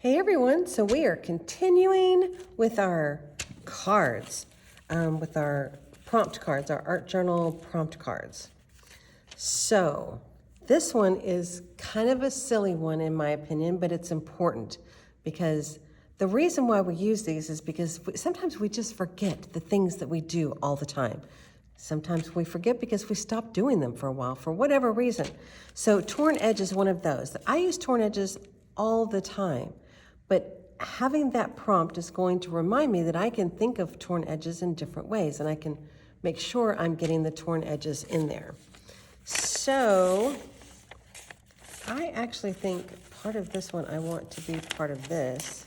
Hey everyone, so we are continuing with our cards, with our prompt cards, our art journal prompt cards. So this one is kind of a silly one in my opinion, but it's important because the reason why we use these is because sometimes we just forget the things that we do all the time. Sometimes we forget because we stop doing them for a while for whatever reason. So torn edge is one of those. I use torn edges all the time. But having that prompt is going to remind me that I can think of torn edges in different ways, and I can make sure I'm getting the torn edges in there. So I actually think part of this one I want to be part of this.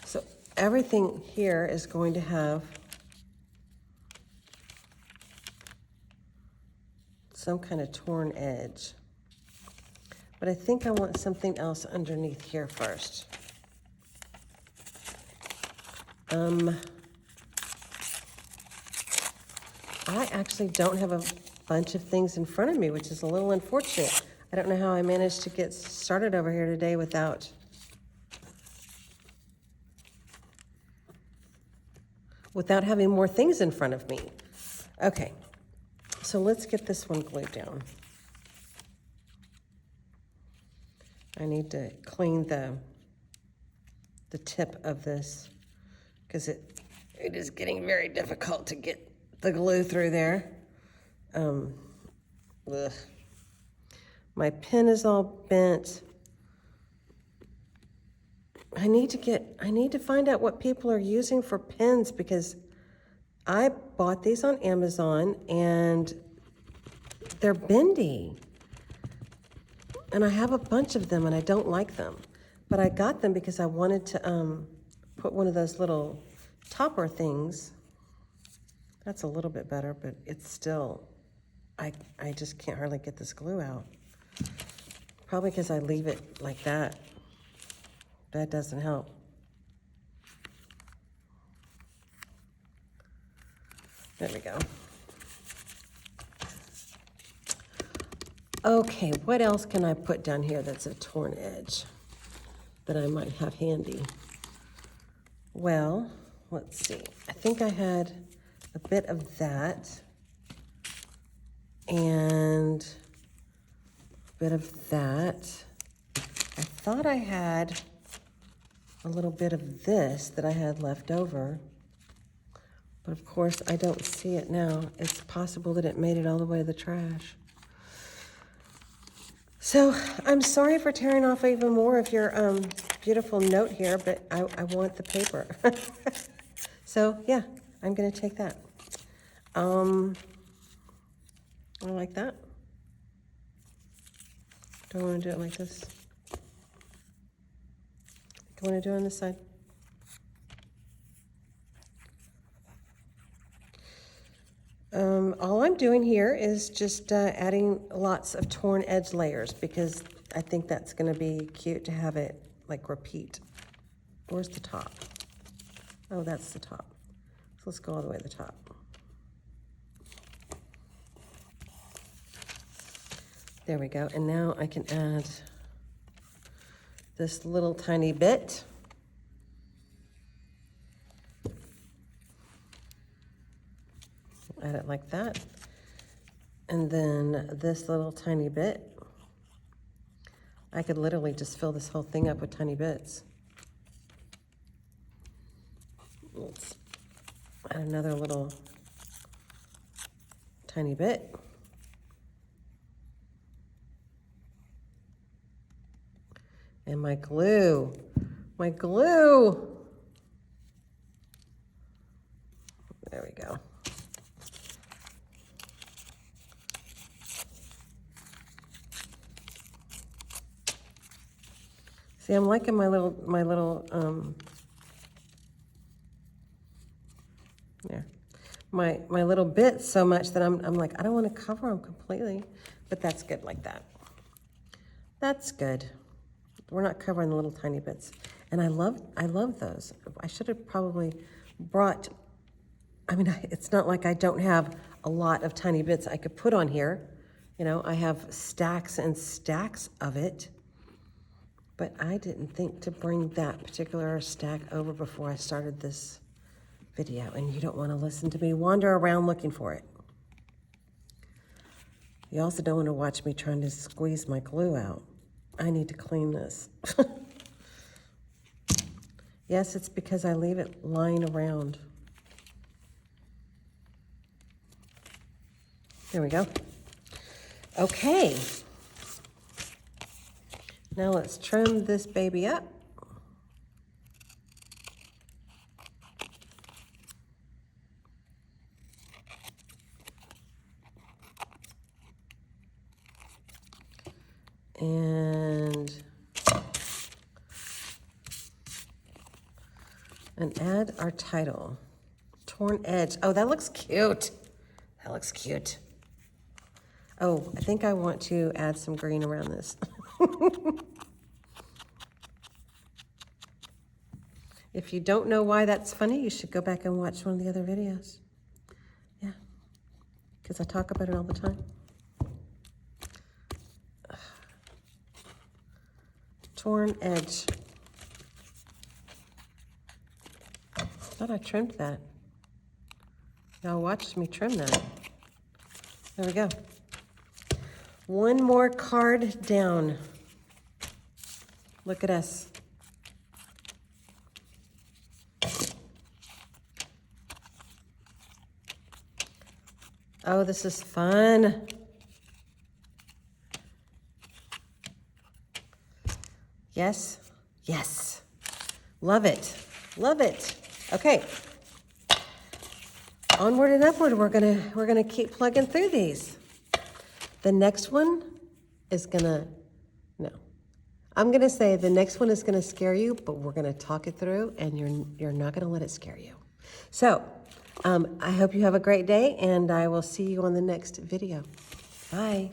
So everything here is going to have some kind of torn edge. But I think I want something else underneath here first. I actually don't have a bunch of things in front of me, which is a little unfortunate. I don't know how I managed to get started over here today without having more things in front of me. Okay, so let's get this one glued down. I need to clean the tip of this because it is getting very difficult to get the glue through there. My pen is all bent. I need to find out what people are using for pens because I bought these on Amazon and they're bendy. And I have a bunch of them and I don't like them. But I got them because I wanted to put one of those little topper things. That's a little bit better, but it's still, I just can't hardly get this glue out. Probably because I leave it like that. That doesn't help. There we go. Okay, what else can I put down here that's a torn edge that I might have handy? Well, let's see. I think I had a bit of that and a bit of that. I thought I had a little bit of this that I had left over, but of course I don't see it now. It's possible that it made it all the way to the trash. So I'm sorry for tearing off even more of your beautiful note here, but I want the paper. So yeah, I'm gonna take that. I like that. Do I wanna do it like this? Do I wanna do it on this side? All I'm doing here is just adding lots of torn edge layers because I think that's going to be cute to have it like repeat. Where's the top? Oh, that's the top. So let's go all the way to the top. There we go. And now I can add this little tiny bit. Add it like that. And then this little tiny bit. I could literally just fill this whole thing up with tiny bits. Let's add another little tiny bit. And my glue. My glue. There we go. See, I'm liking my little bits so much that I'm like, I don't want to cover them completely, but that's good like that. That's good. We're not covering the little tiny bits. And I love those. I should have probably brought, it's not like I don't have a lot of tiny bits I could put on here. You know, I have stacks and stacks of it. But I didn't think to bring that particular stack over before I started this video, and you don't want to listen to me wander around looking for it. You also don't want to watch me trying to squeeze my glue out. I need to clean this. Yes, it's because I leave it lying around. There we go. Okay. Now let's trim this baby up. And add our title, Torn Edge. Oh, that looks cute. That looks cute. Oh, I think I want to add some green around this. If you don't know why that's funny, you should go back and watch one of the other videos. Yeah, because I talk about it all the time. Torn Edge. Thought I trimmed that. Y'all watched me trim that. There we go. One more card down. Look at us. Oh, this is fun. Yes, yes. Love it, love it. Okay, onward and upward. We're gonna keep plugging through these. The next one is I'm gonna say the next one is gonna scare you, but we're gonna talk it through, and you're not gonna let it scare you. So, I hope you have a great day, and I will see you on the next video. Bye.